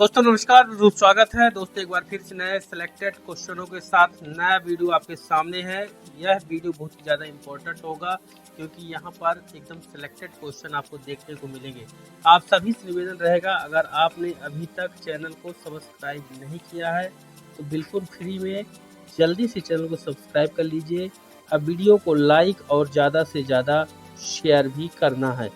दोस्तों नमस्कार, स्वागत है दोस्तों एक बार फिर से नए सिलेक्टेड क्वेश्चनों के साथ नया वीडियो आपके सामने है। यह वीडियो बहुत ही ज़्यादा इम्पोर्टेंट होगा क्योंकि यहाँ पर एकदम सिलेक्टेड क्वेश्चन आपको देखने को मिलेंगे। आप सभी से निवेदन रहेगा, अगर आपने अभी तक चैनल को सब्सक्राइब नहीं किया है तो बिल्कुल फ्री में जल्दी से चैनल को सब्सक्राइब कर लीजिए। अब वीडियो को लाइक और ज़्यादा से ज़्यादा शेयर भी करना है।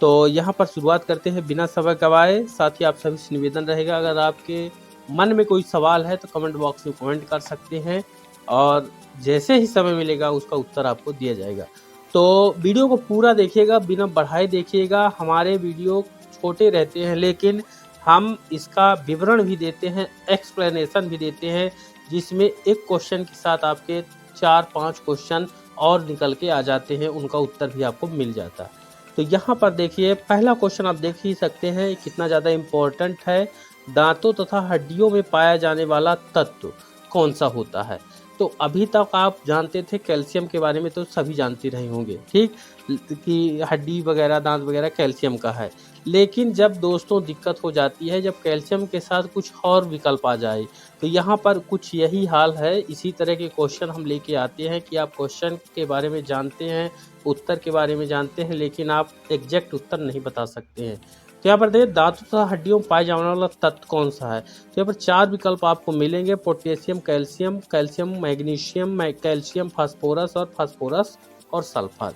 तो यहाँ पर शुरुआत करते हैं बिना समय गवाए। साथ ही आप सभी से निवेदन रहेगा, अगर आपके मन में कोई सवाल है तो कमेंट बॉक्स में कमेंट कर सकते हैं और जैसे ही समय मिलेगा उसका उत्तर आपको दिया जाएगा। तो वीडियो को पूरा देखिएगा, बिना बढ़ाए देखिएगा। हमारे वीडियो छोटे रहते हैं लेकिन हम इसका विवरण भी देते हैं, एक्सप्लेनेशन भी देते हैं, जिसमें एक क्वेश्चन के साथ आपके 4-5 क्वेश्चन और निकल के आ जाते हैं, उनका उत्तर भी आपको मिल जाता है। तो यहाँ पर देखिए पहला क्वेश्चन आप देख ही सकते हैं कितना ज़्यादा इम्पोर्टेंट है। दांतों तथा हड्डियों में पाया जाने वाला तत्व कौन सा होता है? तो अभी तक आप जानते थे कैल्शियम के बारे में, तो सभी जानते रहे होंगे, ठीक, कि हड्डी वगैरह दांत वगैरह कैल्शियम का है। लेकिन जब दोस्तों दिक्कत हो जाती है, जब कैल्शियम के साथ कुछ और विकल्प आ जाए, तो यहाँ पर कुछ यही हाल है। इसी तरह के क्वेश्चन हम लेके आते हैं कि आप क्वेश्चन के बारे में जानते हैं, उत्तर के बारे में जानते हैं, लेकिन आप एग्जैक्ट उत्तर नहीं बता सकते हैं। तो यहाँ पर देखिए दांतों तथा हड्डियों में पाए जाने वाला तत्व कौन सा है। तो यहाँ पर 4 विकल्प आपको मिलेंगे: potassium, calcium, calcium magnesium, calcium phosphorus और फास्फोरस और सल्फर।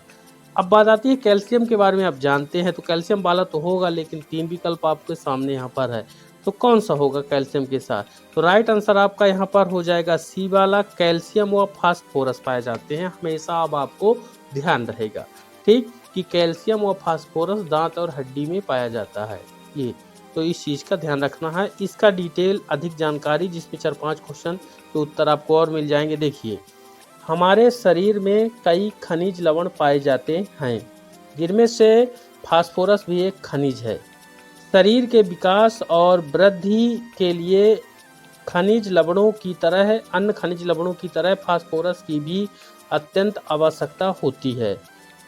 अब बात आती है कैल्शियम के बारे में, आप जानते हैं तो कैल्शियम वाला तो होगा, लेकिन 3 विकल्प आपके सामने यहाँ पर है। तो कौन सा होगा कैल्शियम के साथ? तो राइट आंसर आपका यहाँ पर हो जाएगा सी वाला, कैल्शियम व फास्फोरस पाए जाते हैं हमेशा। अब आपको ध्यान रहेगा, ठीक, कि कैल्शियम और फास्फोरस दांत और हड्डी में पाया जाता है ये, तो इस चीज़ का ध्यान रखना है। इसका डिटेल अधिक जानकारी, जिसमें 4-5 क्वेश्चन के उत्तर आपको और मिल जाएंगे। देखिए हमारे शरीर में कई खनिज लवण पाए जाते हैं, जिनमें से फास्फोरस भी एक खनिज है। शरीर के विकास और वृद्धि के लिए खनिज लवणों की तरह अन्य खनिज लवणों की तरह फास्फोरस की भी अत्यंत आवश्यकता होती है।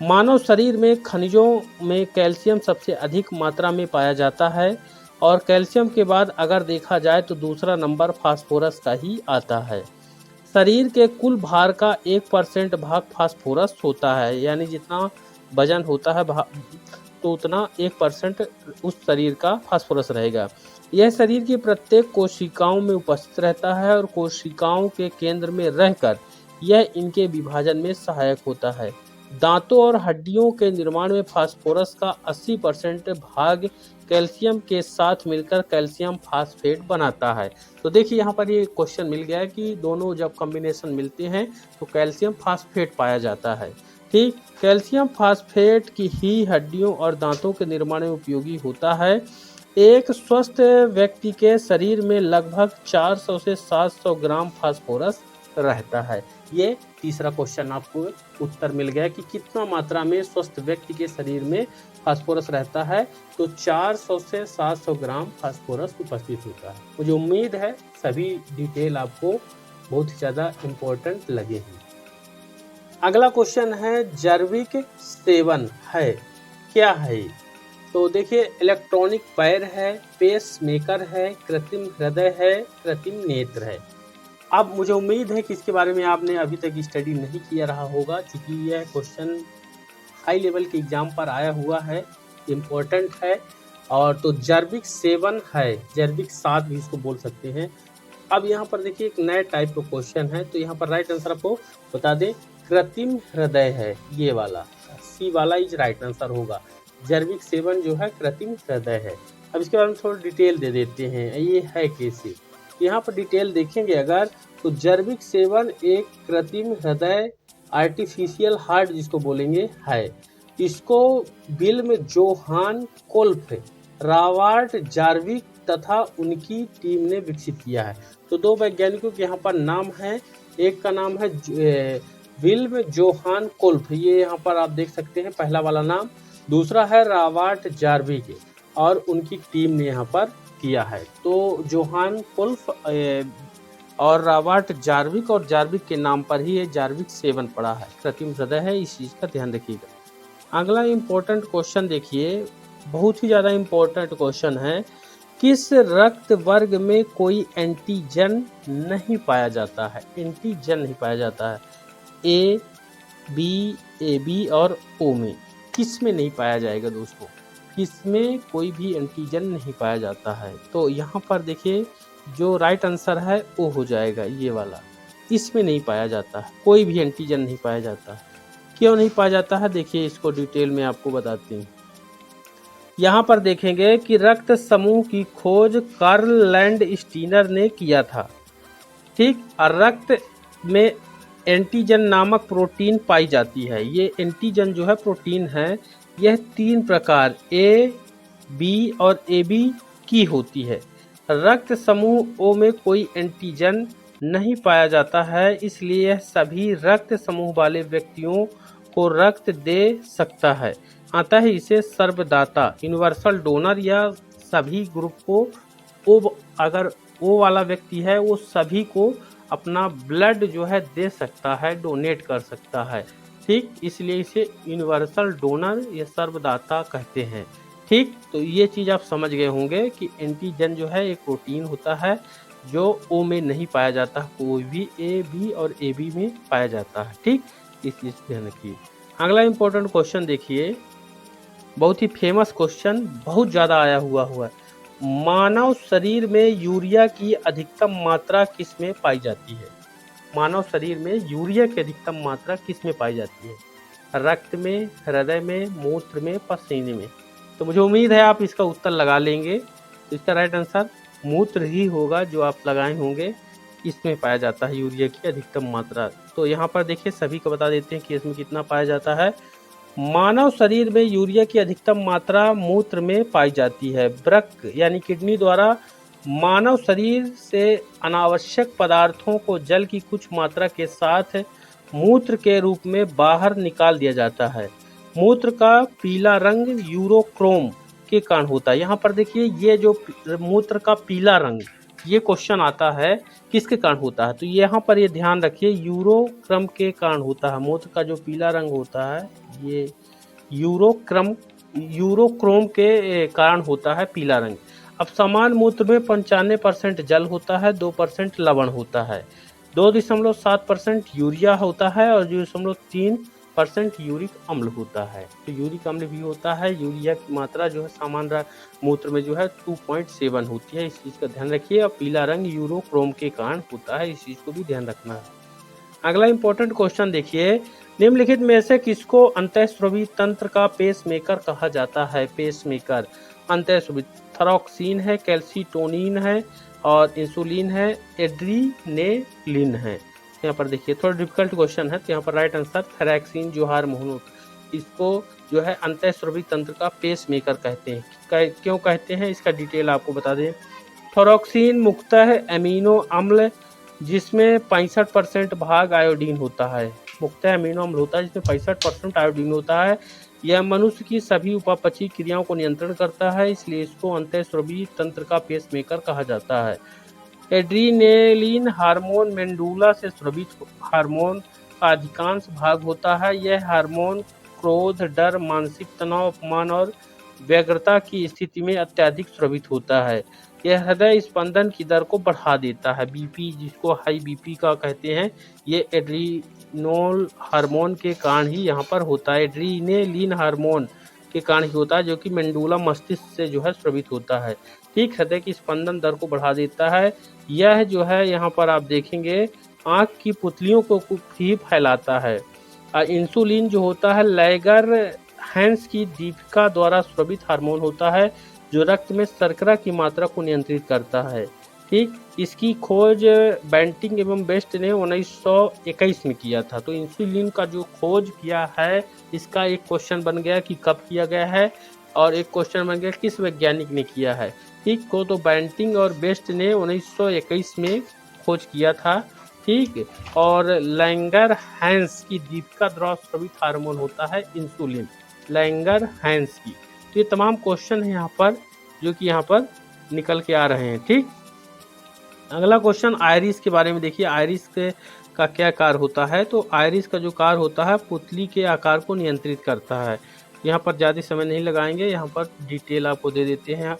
मानव शरीर में खनिजों में कैल्शियम सबसे अधिक मात्रा में पाया जाता है और कैल्शियम के बाद अगर देखा जाए तो दूसरा नंबर फास्फोरस का ही आता है। शरीर के कुल भार का 1% भाग फास्फोरस होता है, यानी जितना वजन होता है तो उतना 1% उस शरीर का फास्फोरस रहेगा। यह शरीर की प्रत्येक कोशिकाओं में उपस्थित रहता है और कोशिकाओं के केंद्र में रहकर यह इनके विभाजन में सहायक होता है। दांतों और हड्डियों के निर्माण में फास्फोरस का 80% भाग कैल्शियम के साथ मिलकर कैल्शियम फास्फेट बनाता है। तो देखिए यहाँ पर ये क्वेश्चन मिल गया है कि दोनों जब कॉम्बिनेशन मिलते हैं तो कैल्शियम फास्फेट पाया जाता है, ठीक। कैल्शियम फास्फेट की ही हड्डियों और दांतों के निर्माण में उपयोगी होता है। एक स्वस्थ व्यक्ति के शरीर में लगभग 400 से 700 ग्राम फास्फोरस रहता है। ये तीसरा क्वेश्चन आपको उत्तर मिल गया कि कितना मात्रा में स्वस्थ व्यक्ति के शरीर में फास्फोरस रहता है। तो 400 से 700 ग्राम फास्फोरस उपस्थित होता है। मुझे उम्मीद है सभी डिटेल आपको बहुत ज़्यादा इम्पोर्टेंट लगे हैं। अगला क्वेश्चन है जैविक सेवन है, क्या है? तो देखिए इलेक्ट्रॉनिक पैर है, पेस मेकर है, कृत्रिम हृदय है, कृत्रिम नेत्र है। अब मुझे उम्मीद है कि इसके बारे में आपने अभी तक स्टडी नहीं किया रहा होगा, क्योंकि यह क्वेश्चन हाई लेवल के एग्जाम पर आया हुआ है, इम्पोर्टेंट है। और तो जैविक सेवन है, जैविक 7 भी इसको बोल सकते हैं। अब यहाँ पर देखिए एक नए टाइप का क्वेश्चन है, तो यहाँ पर राइट आंसर आपको बता दें, कृत्रिम हृदय है ये वाला, सी वाला इज राइट आंसर होगा। जैविक सेवन जो है कृत्रिम हृदय है। अब इसके बारे में थोड़ा डिटेल दे देते हैं, ये है कैसे। यहाँ पर डिटेल देखेंगे अगर, तो जैविक सेवन एक कृत्रिम हृदय, आर्टिफिशियल हार्ट जिसको बोलेंगे, है। इसको विल्म जोहान कोल्फ, रॉबर्ट जार्विक तथा उनकी टीम ने विकसित किया है। तो 2 वैज्ञानिकों के यहाँ पर नाम है, एक का नाम है विल्म जोहान कोल्फ, ये यहाँ पर आप देख सकते हैं पहला वाला नाम। दूसरा है रॉबर्ट जार्विक और उनकी टीम ने यहाँ पर किया है। तो जोहान कोल्फ और रॉबर्ट जार्विक और जार्विक के नाम पर ही ये जैविक सेवन पड़ा है, कृत्रिम हृदय है, इस चीज़ का ध्यान रखिएगा। अगला इम्पोर्टेंट क्वेश्चन देखिए, बहुत ही ज़्यादा इम्पोर्टेंट क्वेश्चन है किस रक्त वर्ग में कोई एंटीजन नहीं पाया जाता है? एंटीजन नहीं पाया जाता है। ए बी और ओ में किस में नहीं पाया जाएगा दोस्तों? किसमें कोई भी एंटीजन नहीं पाया जाता है? तो यहाँ पर देखिए जो राइट आंसर है ओ हो जाएगा ये वाला। इसमें नहीं पाया जाता है, कोई भी एंटीजन नहीं पाया जाता है। क्यों नहीं पाया जाता है? देखिए इसको डिटेल में आपको बताते हैं। यहाँ पर देखेंगे कि रक्त समूह की खोज कार्ल लैंड स्टीनर ने किया था, ठीक। और रक्त में एंटीजन नामक प्रोटीन पाई जाती है। ये एंटीजन जो है प्रोटीन है, यह 3 प्रकार ए, बी और ए बी की होती है। रक्त समूह ओ में कोई एंटीजन नहीं पाया जाता है, इसलिए यह सभी रक्त समूह वाले व्यक्तियों को रक्त दे सकता है। अतः इसे सर्वदाता यूनिवर्सल डोनर या सभी ग्रुप को ओ, अगर ओ वाला व्यक्ति है वो सभी को अपना ब्लड जो है दे सकता है, डोनेट कर सकता है, ठीक। इसलिए इसे यूनिवर्सल डोनर या सर्वदाता कहते हैं, ठीक। तो ये चीज़ आप समझ गए होंगे कि एंटीजन जो है एक प्रोटीन होता है जो ओ में नहीं पाया जाता, कोई भी ए बी और ए बी में पाया जाता है, ठीक। इस चीज़ ध्यान रखिए। अगला इंपॉर्टेंट क्वेश्चन देखिए, बहुत ही फेमस क्वेश्चन, बहुत ज़्यादा आया हुआ है। मानव शरीर में यूरिया की अधिकतम मात्रा किस में पाई जाती है? मानव शरीर में यूरिया की अधिकतम मात्रा किस में पाई जाती है? रक्त में, हृदय में, मूत्र में, पसीने में? तो मुझे उम्मीद है आप इसका उत्तर लगा लेंगे। तो इसका राइट आंसर मूत्र ही होगा जो आप लगाए होंगे, इसमें पाया जाता है यूरिया की अधिकतम मात्रा। तो यहाँ पर देखिए सभी को बता देते हैं कि इसमें कितना पाया जाता है। मानव शरीर में यूरिया की अधिकतम मात्रा मूत्र में पाई जाती है। वृक्क यानी किडनी द्वारा मानव शरीर से अनावश्यक पदार्थों को जल की कुछ मात्रा के साथ मूत्र के रूप में बाहर निकाल दिया जाता है। मूत्र का पीला रंग यूरोक्रोम के कारण होता है। यहाँ पर देखिए ये जो मूत्र का पीला रंग, ये क्वेश्चन आता है किसके कारण होता है? तो यहाँ पर ये ध्यान रखिए यूरोक्रम के कारण होता है। मूत्र का जो पीला रंग होता है ये यूरोक्रोम के कारण होता है पीला रंग। अब समान मूत्र में 95% जल होता है, 2% लवण होता है, 2.7% यूरिया होता है और 0.3% यूरिक अम्ल होता है। तो यूरिक अम्ल भी होता है। यूरिया की मात्रा जो है सामान्य मूत्र में जो है 2.7 होती है, इस चीज़ का ध्यान रखिए। और पीला रंग यूरोक्रोम के कारण होता है, इस चीज़ को भी ध्यान रखना है। अगला इंपॉर्टेंट क्वेश्चन देखिए, निम्नलिखित में से किसको अंतःस्रावी तंत्र का पेसमेकर कहा जाता है? पेसमेकर अंतःस्रावी थॉरक्सिन है, कैल्सीटोनिन है और इंसुलिन है, एड्रीनेलिन है। यहाँ पर देखिए थोड़ा डिफिकल्ट क्वेश्चन है, तो यहाँ पर राइट आंसर थैरैक्सिन जो हार्मोन होता है, इसको जो है अंतःस्रावी तंत्र का पेसमेकर कहते हैं। क्यों कहते हैं इसका डिटेल आपको बता दें। थॉरक्सिन मुख्यतः एमिनो अम्ल जिसमें 65% भाग आयोडीन होता है, मुख्यतः अमीनो अम्ल होता है जिसमें 65% आयोडीन होता है। यह मनुष्य की सभी उपापचयी क्रियाओं को नियंत्रण करता है, इसलिए इसको अंतःस्रावी तंत्र का पेसमेकर कहा जाता है। एड्रीनेलिन हार्मोन मेंडुला से स्रावित हार्मोन का अधिकांश भाग होता है। यह हार्मोन क्रोध, डर, मानसिक तनाव, अपमान और व्यग्रता की स्थिति में अत्यधिक स्रावित होता है। यह हृदय स्पंदन की दर को बढ़ा देता है, बीपी जिसको हाई बीपी का कहते हैं, ये एड्रीनोल हार्मोन के कारण ही यहाँ पर होता है। एड्रीनेलिन हार्मोन के कारण ही होता है जो कि मेंडुला मस्तिष्क से जो है स्रावित होता है, ठीक। हृदय की स्पंदन दर को बढ़ा देता है। यह जो है यहाँ पर आप देखेंगे आँख की पुतलियों को भी फैलाता है। इंसुलिन जो होता है लैगर हैंस की दीपिका द्वारा स्रावित हार्मोन होता है जो रक्त में शर्करा की मात्रा को नियंत्रित करता है, ठीक। इसकी खोज बेंटिंग एवं बेस्ट ने 1921 में किया था। तो इंसुलिन का जो खोज किया है इसका एक क्वेश्चन बन गया कि कब किया गया है, और एक क्वेश्चन बन गया किस वैज्ञानिक ने किया है, ठीक को। तो बेंटिंग और बेस्ट ने 1921 में खोज किया था, ठीक। और लैंगर हैंस की दीपिका द्वारा स्रावित हार्मोन होता है इंसुलिन, लैंगर हैंस की। तो ये तमाम क्वेश्चन है यहाँ पर जो कि यहाँ पर निकल के आ रहे हैं, ठीक। अगला क्वेश्चन आयरिस के बारे में देखिए, आयरिस का क्या कार्य होता है? तो आयरिस का जो कार्य होता है पुतली के आकार को नियंत्रित करता है। यहाँ पर ज़्यादा समय नहीं लगाएंगे, यहाँ पर डिटेल आपको दे देते हैं।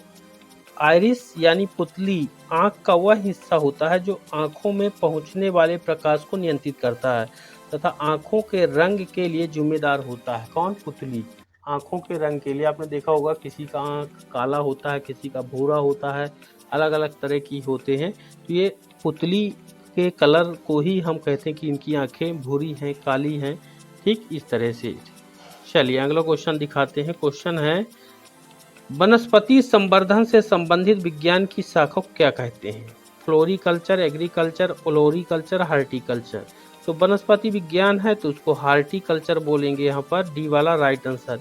आइरिस यानी पुतली आंख का वह हिस्सा होता है जो आंखों में पहुंचने वाले प्रकाश को नियंत्रित करता है तथा आंखों के रंग के लिए जिम्मेदार होता है। कौन? पुतली। आंखों के रंग के लिए आपने देखा होगा किसी का आंख काला होता है, किसी का भूरा होता है, अलग अलग तरह की होते हैं। तो ये पुतली के कलर को ही हम कहते हैं कि इनकी आंखें भूरी हैं, काली हैं, ठीक इस तरह से। चलिए अगला क्वेश्चन दिखाते हैं। क्वेश्चन है वनस्पति संवर्धन से संबंधित विज्ञान की शाखा को क्या कहते हैं? Floriculture, agriculture, olericulture, horticulture. तो वनस्पति विज्ञान है तो उसको हार्टिकल्चर बोलेंगे यहाँ पर, डी वाला राइट आंसर।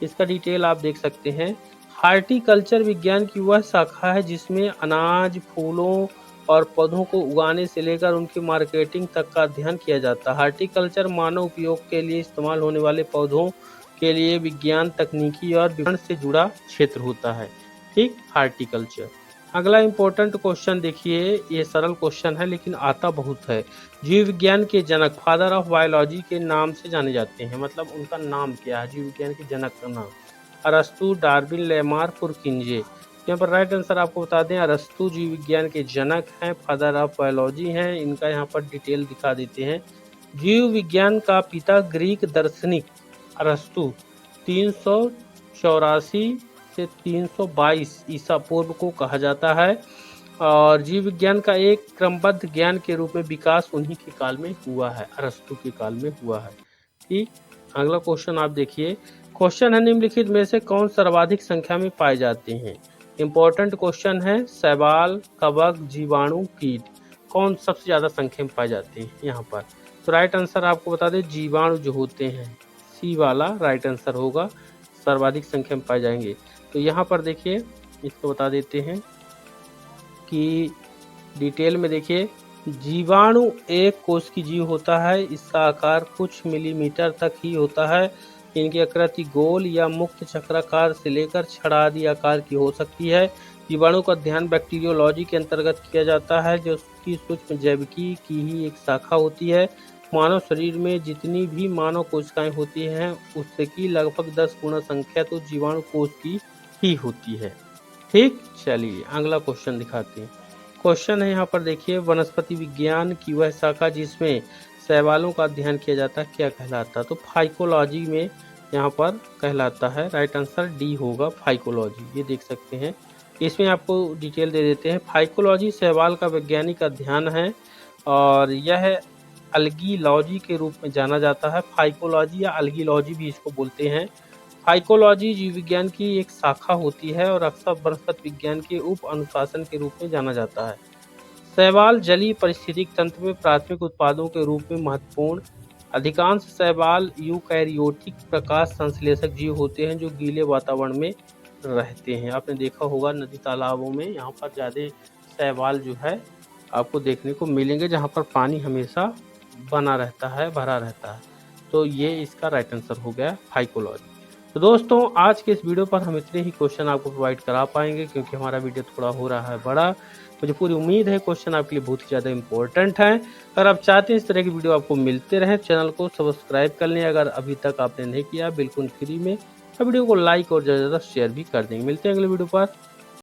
इसका डिटेल आप देख सकते हैं। हार्टिकल्चर विज्ञान की वह शाखा है जिसमें अनाज, फूलों और पौधों को उगाने से लेकर उनकी मार्केटिंग तक का अध्ययन किया जाता है। हार्टिकल्चर मानव उपयोग के लिए इस्तेमाल होने वाले पौधों के लिए विज्ञान, तकनीकी और विपणन से जुड़ा क्षेत्र होता है, ठीक, हार्टिकल्चर। अगला इंपॉर्टेंट क्वेश्चन देखिए, ये सरल क्वेश्चन है लेकिन आता बहुत है। जीव विज्ञान के जनक, फादर ऑफ बायोलॉजी के नाम से जाने जाते हैं, मतलब उनका नाम क्या है? जीव विज्ञान के जनक का नाम अरस्तु, डार्विन, लेमार, पुरकिंजे। यहाँ पर राइट आंसर आपको बता दें, अरस्तु जीव विज्ञान के जनक हैं, फादर ऑफ बायोलॉजी हैं। इनका यहाँ पर डिटेल दिखा देते हैं। जीव विज्ञान का पिता ग्रीक दार्शनिक अरस्तु 384 से 322 ईसा पूर्व को कहा जाता है और जीव विज्ञान का एक क्रमबद्ध ज्ञान के रूप में विकास उन्हीं के काल में हुआ है, अरस्तु के काल में हुआ है। ठीक, अगला क्वेश्चन आप देखिए। क्वेश्चन है निम्नलिखित में से कौन सर्वाधिक संख्या में पाए जाते हैं? इंपॉर्टेंट क्वेश्चन है। शैवाल, कवक, जीवाणु, कीट कौन सबसे ज्यादा संख्या में पाए जाते हैं यहाँ पर? तो राइट आंसर आपको बता दें, जीवाणु जो होते हैं, सी वाला राइट आंसर होगा, सर्वाधिक संख्या में पाए जाएंगे। तो यहाँ पर देखिए, इसको बता देते हैं कि डिटेल में देखिए, जीवाणु एक कोश की जीव होता है। इसका आकार कुछ मिलीमीटर तक ही होता है। इनकी आकृति गोल या मुक्त चक्राकार से लेकर छड़ादी आकार की हो सकती है। जीवाणु का अध्ययन बैक्टीरियोलॉजी के अंतर्गत किया जाता है, जो उसकी सूक्ष्म जैविकी की ही एक शाखा होती है। मानव शरीर में जितनी भी मानव कोशिकाएं होती हैं उससे की लगभग 10 गुना संख्या तो जीवाणु कोश की ही होती है। ठीक, चलिए अगला क्वेश्चन दिखाते हैं। क्वेश्चन है यहाँ पर देखिए, वनस्पति विज्ञान की वह शाखा जिसमें शैवालों का अध्ययन किया जाता है क्या कहलाता है? तो फाइकोलॉजी में यहाँ पर कहलाता है। राइट आंसर डी होगा, फाइकोलॉजी। ये देख सकते हैं, इसमें आपको डिटेल दे देते हैं। फाइकोलॉजी शैवाल का वैज्ञानिक अध्ययन है और यह अलगीलॉजी के रूप में जाना जाता है। फाइकोलॉजी या अलगीलॉजी भी इसको बोलते हैं। फाइकोलॉजी जीव विज्ञान की एक शाखा होती है और अक्सर वनस्पति विज्ञान के उप अनुशासन के रूप में जाना जाता है। शैवाल जलीय पारिस्थितिक तंत्र में प्राथमिक उत्पादों के रूप में महत्वपूर्ण। अधिकांश शैवाल यूकैरियोटिक प्रकाश संश्लेषक जीव होते हैं जो गीले वातावरण में रहते हैं। आपने देखा होगा नदी तालाबों में यहाँ पर ज़्यादा शैवाल जो है आपको देखने को मिलेंगे, जहाँ पर पानी हमेशा बना रहता है, भरा रहता है। तो ये इसका राइट आंसर हो गया, फाइकोलॉजी। तो दोस्तों आज के इस वीडियो पर हम इतने ही क्वेश्चन आपको प्रोवाइड करा पाएंगे क्योंकि हमारा वीडियो थोड़ा हो रहा है बड़ा। मुझे पूरी उम्मीद है क्वेश्चन आपके लिए बहुत ही ज़्यादा इंपॉर्टेंट है। अगर आप चाहते हैं इस तरह की वीडियो आपको मिलते रहें, चैनल को सब्सक्राइब कर लें अगर अभी तक आपने नहीं किया, बिल्कुल फ्री में। वीडियो को लाइक और ज़्यादा से ज़्यादा शेयर भी कर देंगे। मिलते हैं अगले वीडियो पर।